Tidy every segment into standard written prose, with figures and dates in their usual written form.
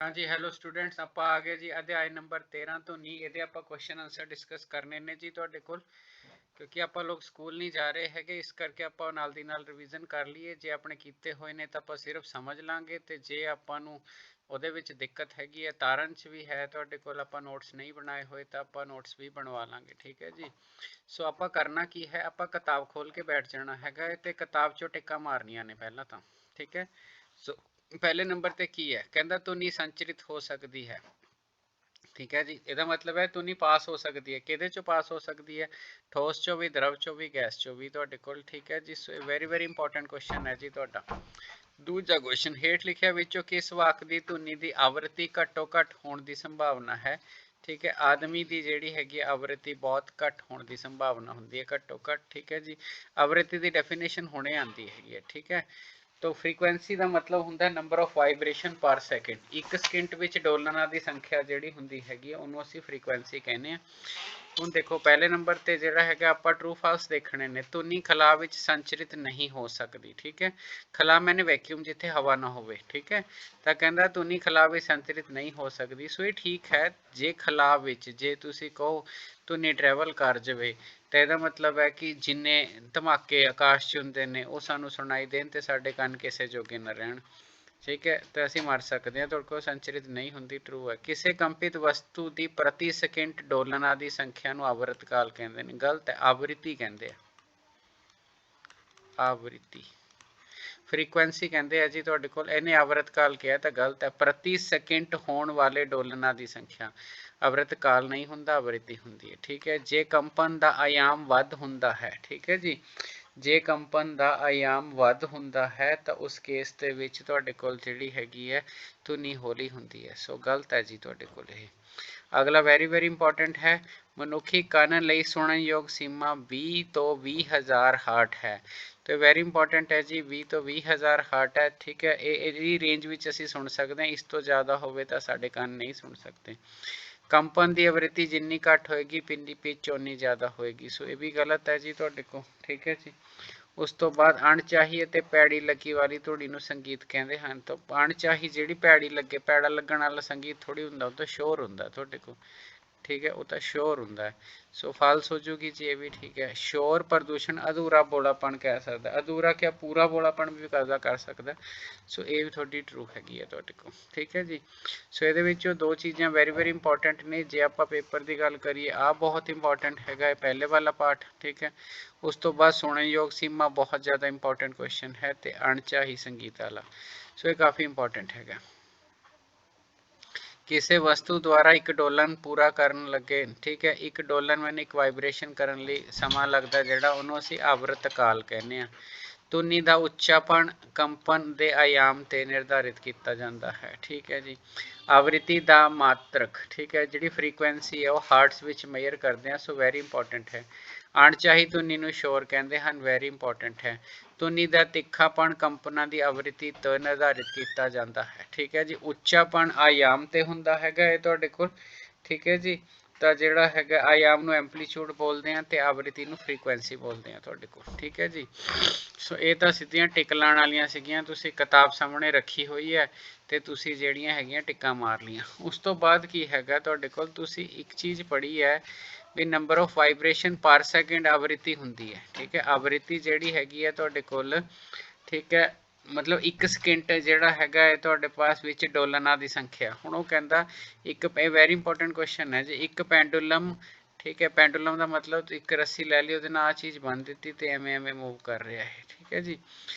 हाँ जी, hello students, ਆਪਾਂ ਆ ਗਏ ਜੀ ਅਧਿਆਇ ਨੰਬਰ 13 ਧੁਨੀ। ਇਹਦੇ ਆਪਾਂ ਕੁਐਸਚਨ ਆਨਸਰ ਡਿਸਕਸ ਕਰਨੇ ਨੇ ਜੀ ਤੁਹਾਡੇ ਕੋਲ, ਕਿਉਂਕਿ ਆਪਾਂ ਲੋਕ ਸਕੂਲ ਨਹੀਂ ਜਾ ਰਹੇ ਹੈਗੇ, ਇਸ ਕਰਕੇ ਆਪਾਂ ਨਾਲ ਦੀ ਨਾਲ ਰਿਵੀਜ਼ਨ ਕਰ ਲਈਏ। ਜੇ ਆਪਣੇ ਕੀਤੇ ਹੋਏ ਨੇ ਤਾਂ ਆਪਾਂ ਸਿਰਫ ਸਮਝ ਲਾਂਗੇ, ਤੇ ਜੇ ਆਪਾਂ ਨੂੰ ਉਹਦੇ ਵਿੱਚ ਦਿੱਕਤ ਹੈਗੀ ਹੈ, ਤਾਰਨ 'ਚ ਵੀ ਹੈ ਤੁਹਾਡੇ ਕੋਲ, ਆਪਾਂ ਨੋਟਸ ਨਹੀਂ ਬਣਾਏ ਹੋਏ ਤਾਂ ਆਪਾਂ ਨੋਟਸ ਵੀ ਬਣਵਾ ਲਾਂਗੇ। ਠੀਕ ਹੈ ਜੀ। ਸੋ ਆਪਾਂ ਕਰਨਾ ਕੀ ਹੈ, ਆਪਾਂ ਕਿਤਾਬ ਖੋਲ ਕੇ ਬੈਠ ਜਾਣਾ ਹੈਗਾ ਤੇ ਕਿਤਾਬ 'ਚੋਂ ਟਿੱਕਾਂ ਮਾਰਨੀਆਂ ਨੇ ਪਹਿਲਾਂ ਤਾਂ। ਠੀਕ ਹੈ। ਸੋ ਪਹਿਲੇ ਨੰਬਰ ਤੇ ਕੀ ਹੈ, ਕਹਿੰਦਾ ਧੁਨੀ ਸੰਚਰਿਤ ਹੋ ਸਕਦੀ ਹੈ। ਠੀਕ ਹੈ ਜੀ, ਇਹਦਾ ਮਤਲਬ ਹੈ ਧੁਨੀ ਪਾਸ ਹੋ ਸਕਦੀ ਹੈ। ਕਿਹਦੇ ਚੋਂ ਪਾਸ ਹੋ ਸਕਦੀ ਹੈ? ਠੋਸ ਚੋਂ ਵੀ, द्रव ਚੋਂ ਵੀ, ਗੈਸ ਚੋਂ ਵੀ ਤੁਹਾਡੇ ਕੋਲ। ਠੀਕ ਹੈ ਜੀ। So very very important question ਹੈ ਜੀ ਤੁਹਾਡਾ। ਦੂਜਾ ਕੁਐਸਚਨ, ਹੇਠ ਲਿਖਿਆ ਵਿੱਚੋਂ ਕਿਸ ਵਾਕ ਦੀ ਧੁਨੀ ਦੀ ਆਵਰਤੀ ਘੱਟੋ ਘੱਟ ਹੋਣ ਦੀ ਸੰਭਾਵਨਾ ਹੈ? ਠੀਕ ਹੈ, ਆਦਮੀ ਦੀ ਜਿਹੜੀ ਹੈਗੀ ਆਵਰਤੀ ਬਹੁਤ ਘੱਟ ਹੋਣ ਦੀ ਸੰਭਾਵਨਾ ਹੁੰਦੀ ਹੈ, ਘੱਟੋ ਘੱਟ। ਠੀਕ ਹੈ ਜੀ। ਆਵਰਤੀ ਦੀ ਡੈਫੀਨੇਸ਼ਨ ਹੁਣੇ ਆਉਂਦੀ ਹੈਗੀ ਹੈ। ਠੀਕ ਹੈ। तो फ्रीकुएंसी का मतलब होंगे नंबर ऑफ वाइब्रेशन पर सैकेंड। एक सकिंट में डोलना की संख्या जी होंगी हैगी उन्होंने असी फ्रीकुएंसी कहने। ਹੁਣ देखो पहले नंबर पर जोड़ा है आप ट्रू फाल्स देखने ने। ਧੁਨੀ ਖਲਾ ਵਿੱਚ संचरित नहीं हो सकती। ठीक है। ਖਲਾ मैंने वैक्यूम जिथे हवा ना हो। ठीक है। तो कहता ਧੁਨੀ ਖਲਾ ਵਿੱਚ संचरित नहीं हो सकती। सो ये ठीक है, जे ਖਲਾ ਵਿੱਚ जे तुसी कहो ਧੁਨੀ ट्रैवल कर जाए तो यदा मतलब है कि जिन्ने धमाके आकाश च हुंदे ने वो सानू सुनाई देन ते साडे कान किसे जोगे न रहन। ठीक है। तो असी मर सकते हैं, तुहाडे कोल संचरित नहीं होंगी। ट्रू है। किसी कंपित वस्तु की प्रति सेकेंड डोलना की संख्या नू आवृत काल कहते हैं। गलत है, आवृत्ति कहते हैं। आवृत्ति फ्रीकुएंसी कहते हैं जी तुहाडे कोल, इहने आवृत काल किया तो गलत है। प्रति सेकेंड होने वाले डोलना की संख्या, आवृत काल नहीं हुंदा, आवृत्ति हुंदी है। ठीक है। जे कंपन का आयाम वध हुंदा है। ठीक है जी। जे कंपन का आयाम वध हुंदा है तो उस केस दे विच तुहाडे कोल जिहड़ी हैगी है धुनी हौली हुंदी है। सो गलत है जी तुहाडे कोल ये। अगला वेरी वेरी इंपॉर्टेंट है, मनुखी कान लई सुनन योग सीमा 20 तो 20,000 हार्ट है। तो वेरी इंपॉर्टेंट है जी, 20 तो 20,000 हार्ट है। ठीक है। ये रेंज में असी सुन सकते हैं, इस तो ज़्यादा होवे तो साडे कान नहीं सुन सकते। कंपन की आवृत्ति जिन्नी घट होएगी पिंडी पिच उन्नी ज़्यादा होएगी। सो ये भी गलत है जी तुहाडे को। ठीक है जी। उस तो बाद अणचाही ते पैड़ी लगी वाली धुनी नूं संगीत कहते हैं। तो अणचाही जिहड़ी पैड़ी लगे, पैड़ा लगण वाला संगीत थोड़ी हुंदा, वो तो शोर हुंदा तुहाडे कोल। ठीक है। वो तो शोर हुंदा है। सो फाल्स हो जूगी जी ये भी। ठीक है। शोर प्रदूषण अधूरा बोलापन कह सकता है। अधूरा क्या, पूरा बोलापन भी पैदा कर सकता है। सो ये भी थोड़ी ट्रू हैगी है तुहाडे कोल। ठीक है जी। सो ये विचों दो चीज़ां वेरी वेरी इंपॉर्टेंट ने। जे आपां पेपर की गल करिए, आ बहुत इंपॉर्टेंट हैगा पहले वाला पार्ट। ठीक है। उस तो बाद सुनन योग सीमा बहुत ज़्यादा इंपॉर्टेंट क्वेश्चन है, तो अणचाही संगीत वाला। सो ये काफ़ी इंपॉर्टेंट हैगा। किसी वस्तु द्वारा एक डोलन पूरा करन लगे। ठीक है। एक डोलन मैंने एक वाइब्रेशन करने लिए समा लगता जोड़ा उन्होंने असी आवृत काल कहने हैं। ਧੁਨੀ ਦਾ ਉੱਚਾਪਣ ਕੰਪਨ ਦੇ ਆयाम ਤੇ निर्धारित किया जाता है। ठीक है जी। आवृत्ति ਦਾ मात्रक, ठीक है, जी फ्रीकुएंसी है वह हार्ट्स ਵਿੱਚ मेजर करते हैं। सो वैरी इंपॉर्टेंट है। अणचाही ਧੁਨੀ ਨੂੰ शोर कहते हैं। वैरी इंपॉर्टेंट है। ਧੁਨੀ ਦਾ ਤਿੱਖਾਪਣ ਕੰਪਨਾਂ ਦੀ आवृत्ति ਤੋਂ निर्धारित किया जाता है। ठीक है जी। ਉੱਚਾਪਣ आयाम ਤੇ ਹੁੰਦਾ ਹੈਗਾ ਇਹ ਤੁਹਾਡੇ ਕੋਲ। ठीक है जी। तो जोड़ा है आयाम ਨੂੰ एंपलीट्यूड बोलते हैं, तो आवृत्ति ਨੂੰ फ्रीकुएंसी बोलते हैं ਤੁਹਾਡੇ ਕੋਲ। ठीक है जी। सो ये तो सीधियां टिक लाने वालियां सीगियां, तुसी किताब सामने रखी हुई है तो तुसी ਜਿਹੜੀਆਂ ਹੈਗੀਆਂ टिक्का मार लिया। उस तो बाद की हैगा ਤੁਹਾਡੇ ਕੋਲ, तुसी एक चीज़ पढ़ी है भी नंबर ऑफ वाइब्रेशन पर सैकेंड आवृत्ति होंगी है। ठीक है। आवृत्ति ਜਿਹੜੀ हैगी है ਤੁਹਾਡੇ ਕੋਲ, ठीक है, मतलब एक सकिंट ਜਿਹੜਾ ਹੈਗਾ है ਤੁਹਾਡੇ पास ਵਿੱਚ ਡੋਲਨਾਂ ਦੀ संख्या। ਹੁਣ ਉਹ ਕਹਿੰਦਾ एक वेरी इंपॉर्टेंट क्वेश्चन है जी, एक पेंडुलम। ठीक है। पेंडुलम का मतलब एक रस्सी लै ली, वो चीज़ बन दी तो एवें एवें मूव कर रहा है। ठीक है जी।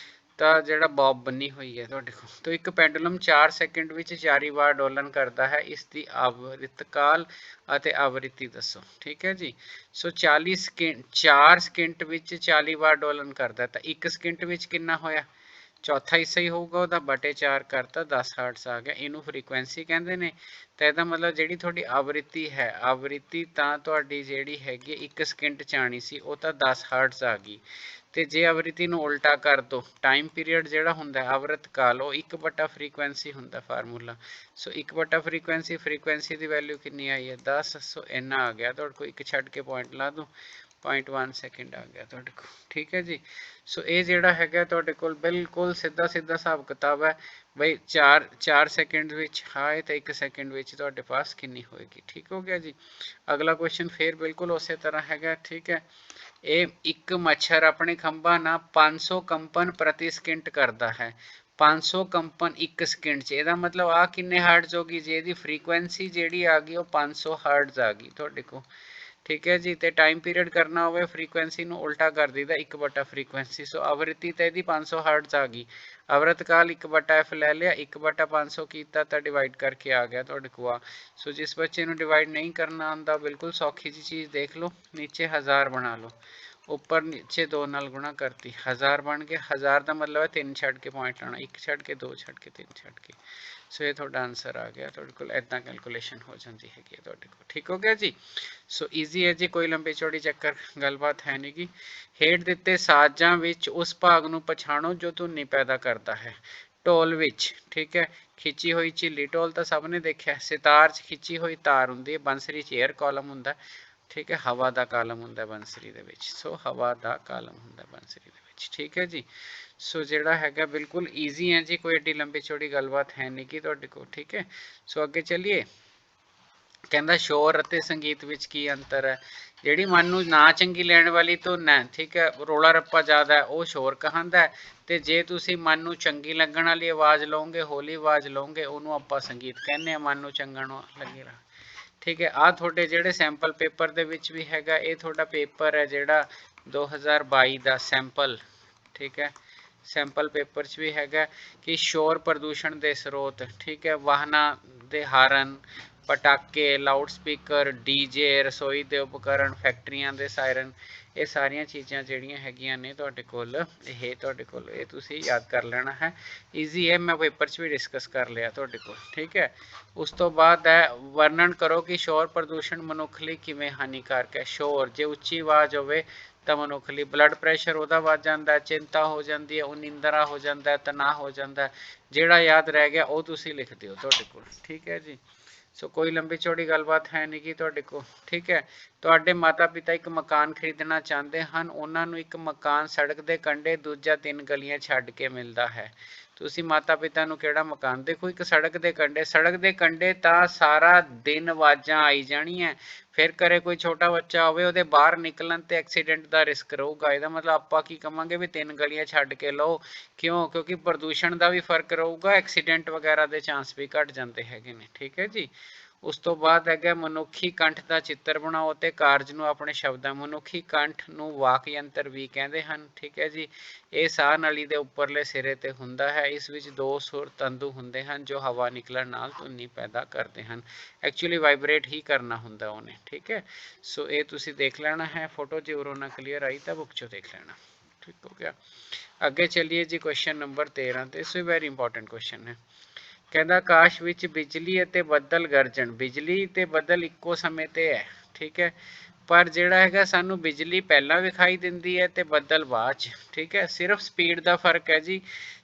तो जोड़ा बॉब बनी हुई है तुहाडे कोल, तो एक पेंडुलम 4 सैकेंड में 4 बार डोलन करता है। इसकी आवृतकाल और आवृत्ति दसो। ठीक है जी। सो 40 सकिंट 4 सकिंट में 40 बार डोलन करता है, तो एक सकिंट में कितना होया, चौथा हिस्सा ही होगा वह, बटे 4 करता 10 हर्ट्स आ गया। इनू फ्रीकुएंसी कहते हैं। तो यदा मतलब जी थोड़ी आवृत्ति है, आवृत्ति तो जी हैगी एक सकिंट च आनी सी, वो तो 10 हर्ट्स आ गई। तो जे आवृत्ति नू उल्टा कर दो, टाइम पीरियड जोड़ा होंगे आवृत काल, वो 1 फ्रीकुएंसी होंगे फार्मूला। सो 1 फ्रीकुएंसी, फ्रीकुएंसी की वैल्यू कितनी आई है 10। सो इन्ना आ गया तुहाडे कोल, एक छड्ड के पॉइंट ला दूँ, 0.1 सैकेंड आ गया तुहाडे कोल। ठीक है जी। सो ये जोड़ा है तुहाडे कोल बिल्कुल सीधा सीधा हिसाब किताब है। ਬਈ 4 ਸੈਕਿੰਡ ਵਿੱਚ ਆਏ ਤਾਂ 1 ਸੈਕਿੰਡ ਵਿੱਚ ਤੁਹਾਡੇ ਪਾਸ ਕਿੰਨੀ ਹੋਏਗੀ। ਠੀਕ ਹੋ ਗਿਆ ਜੀ। ਅਗਲਾ ਕੁਐਸਚਨ ਫੇਰ ਬਿਲਕੁਲ ਉਸੇ ਤਰ੍ਹਾਂ ਹੈਗਾ। ਠੀਕ ਹੈ, ਇਹ ਇੱਕ ਮੱਛਰ ਆਪਣੇ ਖੰਭਾਂ ਨਾਲ 500 ਕੰਪਨ ਪ੍ਰਤੀ ਸਕਿੰਟ ਕਰਦਾ ਹੈ। 500 ਕੰਪਨ 1 ਸਕਿੰਟ 'ਚ, ਇਹਦਾ ਮਤਲਬ ਆ ਕਿੰਨੇ ਹਰਟਜ਼ ਹੋ ਗਈ ਜੀ, ਇਹਦੀ ਫਰੀਕੁਐਂਸੀ ਜਿਹੜੀ ਆ ਗਈ ਉਹ 500 ਹਰਟਜ਼ ਆ ਗਈ ਤੁਹਾਡੇ ਕੋਲ। ਠੀਕ ਹੈ ਜੀ। ਤੇ ਟਾਈਮ ਪੀਰੀਅਡ ਕਰਨਾ ਹੋਵੇ ਫਰੀਕੁਐਂਸੀ ਨੂੰ ਉਲਟਾ ਕਰ ਦਈਦਾ 1 ਬਟਾ ਫਰੀਕੁਐਂਸੀ। ਸੋ ਆਵਰਤੀ ਤਾਂ ਇਹਦੀ 500 ਹਰਟਜ਼ ਆ ਗਈ। ਆਵਰਤ ਕਾਲ 1 ਬਟਾ f ਲੈ ਲਿਆ, 1 ਬਟਾ 500 ਕੀਤਾ ਤਾਂ ਡਿਵਾਈਡ ਕਰਕੇ ਆ ਗਿਆ ਤੁਹਾਡੇ ਕੋਲ ਆ। ਸੋ ਜਿਸ ਬੱਚੇ ਨੂੰ ਡਿਵਾਈਡ ਨਹੀਂ ਕਰਨਾ ਆਉਂਦਾ, ਬਿਲਕੁਲ ਸੌਖੀ ਜੀ ਚੀਜ਼ ਦੇਖ ਲਓ, ਨੀਚੇ 1000 ਬਣਾ ਲਓ, ਉੱਪਰ ਨੀਚੇ 2 ਨਾਲ ਗੁਣਾ ਕਰਤੀ, 1000 ਬਣ ਗਿਆ। 1000 ਦਾ ਮਤਲਬ ਹੈ 3 ਛੱਡ ਕੇ ਪੁਆਇੰਟ ਲਾਉਣਾ, 1 ਛੱਡ ਕੇ, 2 ਛੱਡ ਕੇ, 3 ਛੱਡ ਕੇ। ਸੋ ਇਹ ਤੁਹਾਡਾ ਆਂਸਰ ਆ ਗਿਆ ਤੁਹਾਡੇ ਕੋਲ। ਇੱਦਾਂ ਕੈਲਕੂਲੇਸ਼ਨ ਹੋ ਜਾਂਦੀ ਹੈਗੀ ਹੈ ਤੁਹਾਡੇ ਕੋਲ। ਠੀਕ ਹੋ ਗਿਆ ਜੀ। ਸੋ ਈਜ਼ੀ ਹੈ ਜੀ, ਕੋਈ ਲੰਬੀ ਚੌੜੀ ਚੱਕਰ ਗੱਲਬਾਤ ਹੈ ਨਹੀਂ ਗੀ। ਹੇਠ ਦਿੱਤੇ ਸਾਜ਼ਾਂ ਵਿੱਚ ਉਸ ਭਾਗ ਨੂੰ ਪਛਾਣੋ ਜੋ ਧੁਨੀ ਪੈਦਾ ਕਰਦਾ ਹੈ। ਢੋਲ ਵਿੱਚ, ਠੀਕ ਹੈ, ਖਿੱਚੀ ਹੋਈ ਝਿੱਲੀ, ਢੋਲ ਤਾਂ ਸਭ ਨੇ ਦੇਖਿਆ। ਸਿਤਾਰ 'ਚ ਖਿੱਚੀ ਹੋਈ ਤਾਰ ਹੁੰਦੀ ਹੈ। ਬੰਸਰੀ 'ਚ ਏਅਰ ਕਾਲਮ ਹੁੰਦਾ। ਠੀਕ ਹੈ, ਹਵਾ ਦਾ ਕਾਲਮ ਹੁੰਦਾ ਬੰਸਰੀ ਦੇ ਵਿੱਚ। ਸੋ ਹਵਾ ਦਾ ਕਾਲਮ ਹੁੰਦਾ ਬੰਸਰੀ ਦੇ ਵਿੱਚ। ਠੀਕ ਹੈ ਜੀ। ਸੋ ਜਿਹੜਾ ਹੈਗਾ ਬਿਲਕੁਲ ਈਜ਼ੀ ਹੈ ਜੀ, ਕੋਈ ਏਡੀ ਲੰਬੀ ਚੌੜੀ ਗੱਲਬਾਤ ਹੈ ਨਹੀਂ ਕਿ ਤੁਹਾਡੇ ਕੋਲ। ਠੀਕ ਹੈ, ਸੋ ਅੱਗੇ ਚੱਲੀਏ। ਕਹਿੰਦਾ ਸ਼ੋਰ ਅਤੇ ਸੰਗੀਤ ਵਿੱਚ ਕੀ ਅੰਤਰ ਹੈ। ਜਿਹੜੀ ਮਨ ਨੂੰ ਨਾ ਚੰਗੀ ਲੈਣ ਵਾਲੀ ਧੁਨ ਹੈ, ਠੀਕ ਹੈ, ਰੌਲਾ ਰੱਪਾ ਜ਼ਿਆਦਾ, ਉਹ ਸ਼ੋਰ ਕਹਾਂਦਾ ਹੈ। ਤੇ ਜੇ ਤੁਸੀਂ ਮਨ ਨੂੰ ਚੰਗੀ ਲੱਗਣ ਵਾਲੀ ਆਵਾਜ਼ ਲਓਗੇ, ਹੌਲੀ ਆਵਾਜ਼ ਲਓਗੇ, ਉਹਨੂੰ ਆਪਾਂ ਸੰਗੀਤ ਕਹਿੰਦੇ ਆ, ਮਨ ਨੂੰ ਚੰਗਾ ਲੱਗੇ। ਠੀਕ ਹੈ, ਆਹ ਤੁਹਾਡੇ ਜਿਹੜੇ ਸੈਂਪਲ ਪੇਪਰ ਦੇ ਵਿੱਚ ਵੀ ਹੈਗਾ, ਇਹ ਤੁਹਾਡਾ ਪੇਪਰ ਹੈ ਜਿਹੜਾ 2022 ਦਾ ਸੈਂਪਲ। ਠੀਕ ਹੈ, ਸੈਂਪਲ ਪੇਪਰ 'ਚ ਵੀ ਹੈਗਾ ਕਿ ਸ਼ੋਰ ਪ੍ਰਦੂਸ਼ਣ ਦੇ ਸਰੋਤ। ਠੀਕ ਹੈ, ਵਾਹਨਾਂ ਦੇ ਹਾਰਨ, ਪਟਾਕੇ, ਲਾਊਡ ਸਪੀਕਰ, ਡੀਜੇ, ਰਸੋਈ ਦੇ ਉਪਕਰਨ, ਫੈਕਟਰੀਆਂ ਦੇ ਸਾਇਰਨ, ਇਹ ਸਾਰੀਆਂ ਚੀਜ਼ਾਂ ਜਿਹੜੀਆਂ ਹੈਗੀਆਂ ਨੇ ਤੁਹਾਡੇ ਕੋਲ, ਇਹ ਤੁਹਾਡੇ ਕੋਲ ਇਹ ਤੁਸੀਂ ਯਾਦ ਕਰ ਲੈਣਾ ਹੈ। ਈਜ਼ੀ ਹੈ, ਮੈਂ ਪੇਪਰ 'ਚ ਵੀ ਡਿਸਕਸ ਕਰ ਲਿਆ ਤੁਹਾਡੇ ਕੋਲ। ਠੀਕ ਹੈ, ਉਸ ਤੋਂ ਬਾਅਦ ਹੈ ਵਰਣਨ ਕਰੋ ਕਿ ਸ਼ੋਰ ਪ੍ਰਦੂਸ਼ਣ ਮਨੁੱਖ ਲਈ ਕਿਵੇਂ ਹਾਨੀਕਾਰਕ ਹੈ। ਸ਼ੋਰ, ਜੇ ਉੱਚੀ ਆਵਾਜ਼ ਹੋਵੇ ਤਾਂ ਮਨੁੱਖ ਲਈ ਬਲੱਡ ਪ੍ਰੈਸ਼ਰ ਉਹਦਾ ਵੱਧ ਜਾਂਦਾ, ਚਿੰਤਾ ਹੋ ਜਾਂਦੀ ਹੈ, ਉਹ ਨੀਂਦਰਾ ਹੋ ਜਾਂਦਾ, ਤਣਾਅ ਹੋ ਜਾਂਦਾ। ਜਿਹੜਾ ਯਾਦ ਰਹਿ ਗਿਆ ਉਹ ਤੁਸੀਂ ਲਿਖ ਦਿਓ ਤੁਹਾਡੇ ਕੋਲ। ਠੀਕ ਹੈ ਜੀ। ਸੋ ਕੋਈ ਲੰਬੀ ਚੌੜੀ ਗੱਲਬਾਤ ਹੈ ਨਹੀਂ ਗੀ ਤੁਹਾਡੇ ਕੋਲ। ਠੀਕ ਹੈ, ਤੁਹਾਡੇ ਮਾਤਾ ਪਿਤਾ ਇੱਕ ਮਕਾਨ ਖਰੀਦਣਾ ਚਾਹੁੰਦੇ ਹਨ। ਉਹਨਾਂ ਨੂੰ ਇੱਕ ਮਕਾਨ ਸੜਕ ਦੇ ਕੰਢੇ, ਦੂਜਾ 3 ਗਲੀਆਂ ਛੱਡ ਕੇ ਮਿਲਦਾ ਹੈ। ਤੁਸੀਂ ਮਾਤਾ ਪਿਤਾ ਨੂੰ ਕਿਹੜਾ ਮਕਾਨ, ਦੇਖੋ ਇੱਕ ਸੜਕ ਦੇ ਕੰਢੇ, ਸੜਕ ਦੇ ਕੰਢੇ ਤਾਂ ਸਾਰਾ ਦਿਨ ਆਵਾਜ਼ਾਂ ਆਈ ਜਾਣੀਆਂ। ਫਿਰ ਘਰੇ ਕੋਈ ਛੋਟਾ ਬੱਚਾ ਹੋਵੇ, ਉਹਦੇ ਬਾਹਰ ਨਿਕਲਣ ਤੇ ਐਕਸੀਡੈਂਟ ਦਾ ਰਿਸਕ ਰਹੂਗਾ। ਇਹਦਾ ਮਤਲਬ ਆਪਾਂ ਕੀ ਕਵਾਂਗੇ ਵੀ 3 ਗਲੀਆਂ ਛੱਡ ਕੇ ਲਓ। ਕਿਉਂ? ਕਿਉਂਕਿ ਪ੍ਰਦੂਸ਼ਣ ਦਾ ਵੀ ਫਰਕ ਰਹੂਗਾ, ਐਕਸੀਡੈਂਟ ਵਗੈਰਾ ਦੇ ਚਾਂਸ ਵੀ ਘਟ ਜਾਂਦੇ ਹੈਗੇ ਨੇ। ਠੀਕ ਹੈ ਜੀ। ਉਸ ਤੋਂ ਬਾਅਦ ਹੈਗਾ ਮਨੁੱਖੀ ਕੰਠ ਦਾ ਚਿੱਤਰ ਬਣਾਓ ਅਤੇ ਕਾਰਜ ਨੂੰ ਆਪਣੇ ਸ਼ਬਦਾਂ। ਮਨੁੱਖੀ ਕੰਠ ਨੂੰ ਵਾਕ ਯੰਤਰ ਵੀ ਕਹਿੰਦੇ ਹਨ। ਠੀਕ ਹੈ ਜੀ। ਇਹ ਸਾਹ ਨਲੀ ਦੇ ਉੱਪਰਲੇ ਸਿਰੇ ਤੇ ਹੁੰਦਾ ਹੈ। ਇਸ ਵਿੱਚ 2 ਸੁਰ ਤੰਤੂ ਹੁੰਦੇ ਹਨ ਜੋ ਹਵਾ ਨਿਕਲਣ ਨਾਲ ਧੁਨੀ ਪੈਦਾ ਕਰਦੇ ਹਨ। ਐਕਚੁਅਲੀ ਵਾਈਬ੍ਰੇਟ ਹੀ ਕਰਨਾ ਹੁੰਦਾ ਉਹਨੇ। ਠੀਕ ਹੈ, ਸੋ ਇਹ ਤੁਸੀਂ ਦੇਖ ਲੈਣਾ ਹੈ। ਫੋਟੋ ਜੇ ਉਰੋਂ ਨਾ ਕਲੀਅਰ ਆਈ ਤਾਂ ਬੁੱਕ 'ਚੋਂ ਦੇਖ ਲੈਣਾ। ਠੀਕ ਹੋ ਗਿਆ। ਅੱਗੇ ਚੱਲੀਏ ਜੀ ਕੁਐਸਚਨ ਨੰਬਰ 13 ਤੇ। ਇਸ ਵੀ ਵੈਰੀ ਇੰਪੋਰਟੈਂਟ ਕੁਐਸਚਨ ਹੈ। ਕਹਿੰਦਾ ਆਕਾਸ਼ ਵਿੱਚ ਬਿਜਲੀ ਅਤੇ ਬੱਦਲ ਗਰਜਣ। ਬਿਜਲੀ ਤੇ ਬੱਦਲ ਇੱਕੋ ਸਮੇਂ ਤੇ ਹੈ। ਠੀਕ ਹੈ, ਪਰ ਜਿਹੜਾ ਹੈਗਾ ਸਾਨੂੰ ਬਿਜਲੀ ਪਹਿਲਾਂ ਵਿਖਾਈ ਦਿੰਦੀ ਹੈ ਤੇ ਬੱਦਲ ਬਾਅਦ 'ਚ। ਠੀਕ ਹੈ, ਸਿਰਫ ਸਪੀਡ ਦਾ ਫਰਕ ਹੈ ਜੀ।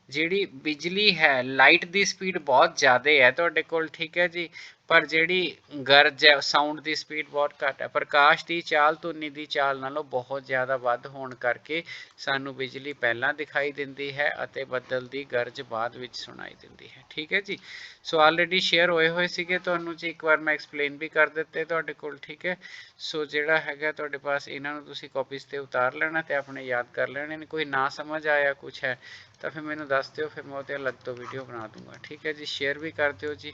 ਜਿਹੜੀ ਬਿਜਲੀ ਹੈ, ਲਾਈਟ ਦੀ ਸਪੀਡ ਬਹੁਤ ਜ਼ਿਆਦਾ ਹੈ ਤੁਹਾਡੇ ਕੋਲ। ਠੀਕ ਹੈ ਜੀ, ਪਰ ਜਿਹੜੀ ਗਰਜ ਹੈ, ਸਾਊਂਡ ਦੀ ਸਪੀਡ ਬਹੁਤ ਘੱਟ ਹੈ। ਪ੍ਰਕਾਸ਼ ਦੀ ਚਾਲ ਧੁਨੀ ਦੀ ਚਾਲ ਨਾਲੋਂ ਬਹੁਤ ਜ਼ਿਆਦਾ ਵੱਧ ਹੋਣ ਕਰਕੇ ਸਾਨੂੰ ਬਿਜਲੀ ਪਹਿਲਾਂ ਦਿਖਾਈ ਦਿੰਦੀ ਹੈ ਅਤੇ ਬੱਦਲ ਦੀ ਗਰਜ ਬਾਅਦ ਵਿੱਚ ਸੁਣਾਈ ਦਿੰਦੀ ਹੈ। ਠੀਕ ਹੈ ਜੀ। ਸੋ ਆਲਰੇਡੀ ਸ਼ੇਅਰ ਹੋਏ ਸੀਗੇ ਤੁਹਾਨੂੰ ਜੀ, ਇੱਕ ਵਾਰ ਮੈਂ ਐਕਸਪਲੇਨ ਵੀ ਕਰ ਦਿੱਤੇ ਤੁਹਾਡੇ ਕੋਲ। ਠੀਕ ਹੈ, ਸੋ ਜਿਹੜਾ ਹੈਗਾ ਤੁਹਾਡੇ ਪਾਸ ਇਹਨਾਂ ਨੂੰ ਤੁਸੀਂ ਕਾਪੀਜ਼ ਤੇ ਉਤਾਰ ਲੈਣਾ ਤੇ ਆਪਣੇ ਯਾਦ ਕਰ ਲੈਣੇ ਨੇ। ਕੋਈ ਨਾ ਸਮਝ ਆਇਆ ਕੁਛ ਹੈ ਤਾਂ ਫਿਰ ਮੈਨੂੰ ਦੱਸ ਦਿਓ, ਫਿਰ ਮੈਂ ਉਹਦੇ ਅਲੱਗ ਤੋਂ ਵੀਡੀਓ ਬਣਾ ਦੂੰਗਾ। ਠੀਕ ਹੈ ਜੀ, ਸ਼ੇਅਰ ਵੀ ਕਰ ਦਿਓ ਜੀ।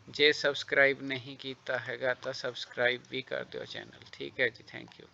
ਜੇ ਸਬਸਕ੍ਰਾਈਬ ਨਹੀਂ ਕੀਤਾ ਹੈਗਾ ਤਾਂ ਸਬਸਕ੍ਰਾਈਬ ਵੀ ਕਰ ਦਿਓ ਚੈਨਲ। ਠੀਕ ਹੈ ਜੀ, ਥੈਂਕ ਯੂ।